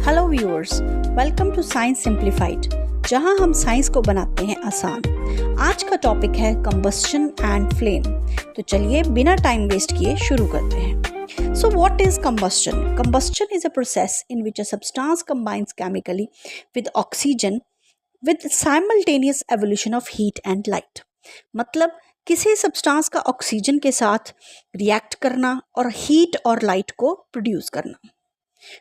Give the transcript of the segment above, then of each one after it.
Hello viewers, welcome to science simplified, जहां हम science को बनाते हैं आसान। आज का टॉपिक है कंबस्शन एंड फ्लेम। तो चलिए बिना टाइम वेस्ट किए शुरू करते हैं। So what is combustion? Combustion is a process in which a substance combines chemically with oxygen with simultaneous evolution of heat and light. मतलब किसी सब्सटेंस का ऑक्सीजन के साथ रिएक्ट करना और हीट और लाइट को प्रोड्यूस करना,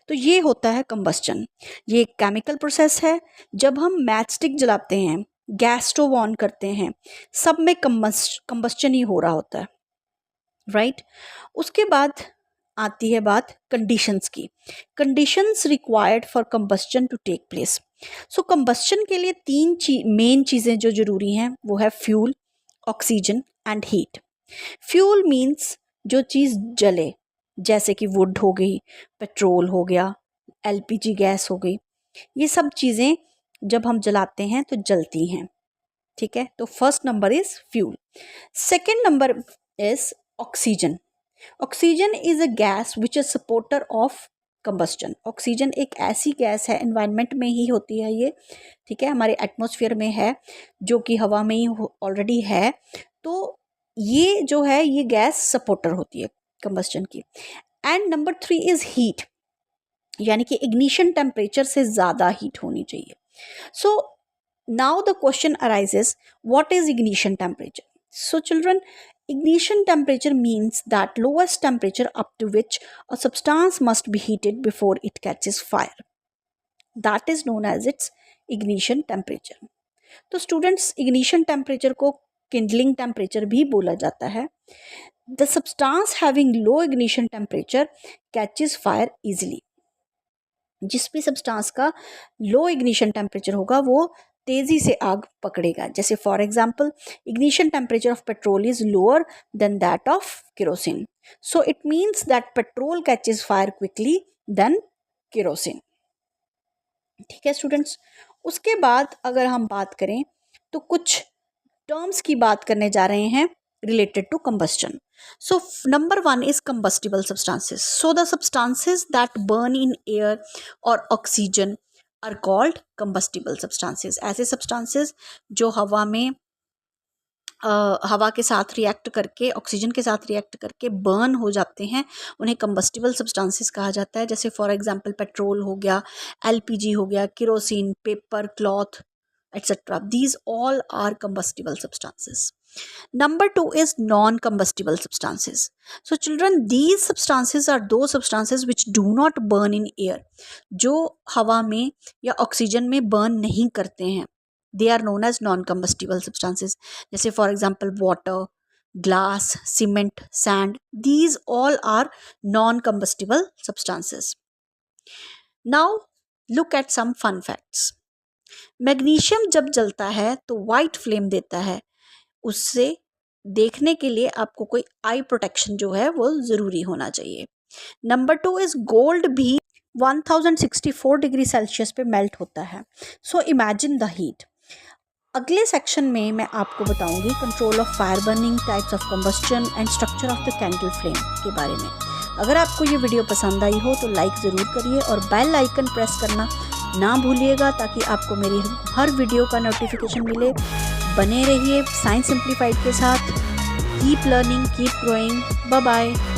तो ये होता है कंबस्शन। ये एक केमिकल प्रोसेस है। जब हम मैच स्टिक जलाते हैं, गैस स्टोव ऑन करते हैं, सब में कंबस्शन ही हो रहा होता है, राइट। उसके बाद आती है बात कंडीशंस की। Conditions required for combustion to take place. So combustion के लिए तीन मेन चीज़ें जो ज़रूरी हैं वो है fuel, oxygen and heat. Fuel means जो चीज़ जले, जैसे कि वुड हो गई, पेट्रोल हो गया, एलपीजी गैस हो गई। ये सब चीज़ें जब हम जलाते हैं तो जलती हैं, ठीक है। तो first number is fuel. Second number is oxygen. Oxygen is a gas which is supporter of combustion. Oxygen एक ऐसी गैस है, एनवायरनमेंट में ही होती है ये, ठीक है, हमारे एटमॉस्फेयर में है, जो कि हवा में ही ऑलरेडी है। तो ये जो है ये गैस सपोर्टर होती है कंबस्शन की। एंड नंबर 3 इज हीट, यानी कि इग्निशन टेम्परेचर से ज़्यादा हीट होनी चाहिए। So now the question arises, what is ignition temperature? So children, ignition temperature means that lowest temperature up to which a substance must be heated before it catches fire. That is known as its ignition temperature. तो students, ignition temperature को kindling temperature भी बोला जाता है। The substance having low ignition temperature catches fire easily. जिस भी substance का लो ignition temperature होगा वो तेज़ी से आग पकड़ेगा। जैसे for example, ignition temperature of petrol is lower than that of kerosene, so it means that petrol catches fire quickly than kerosene, ठीक है स्टूडेंट्स। उसके बाद अगर हम बात करें तो कुछ टर्म्स की बात करने जा रहे हैं related to combustion. So number 1 is combustible substances. So the substances that burn in air or oxygen are called combustible substances. ऐसे substances जो हवा में हवा के साथ रिएक्ट करके, ऑक्सीजन के साथ रिएक्ट करके बर्न हो जाते हैं, उन्हें कंबस्टिबल सब्सटेंसेस कहा जाता है। जैसे फॉर एग्जांपल पेट्रोल हो गया, एलपीजी हो गया, kerosene, paper, cloth, etc. These all are combustible substances. Number 2 is non-combustible substances. So children, these substances are those substances which do not burn in air. जो हवा में या ऑक्सीजन में burn नहीं करते हैं, they are known as non-combustible substances. जैसे for example water, glass, cement, sand. These all are non-combustible substances. Now look at some fun facts. Magnesium जब जलता है तो वाइट फ्लेम देता है। उससे देखने के लिए आपको कोई आई प्रोटेक्शन जो है वो ज़रूरी होना चाहिए। नंबर 2 इज़ गोल्ड भी 1064 डिग्री सेल्सियस पे मेल्ट होता है। So imagine the heat. अगले सेक्शन में मैं आपको बताऊंगी control of fire burning, types of combustion and structure of the candle flame के बारे में। अगर आपको ये वीडियो पसंद आई हो तो लाइक ज़रूर करिए और बेल आइकन प्रेस करना ना भूलिएगा, ताकि आपको मेरी हर वीडियो का नोटिफिकेशन मिले। बने रहिए साइंस सिंप्लीफाइड के साथ। Keep learning, keep growing. Bye bye.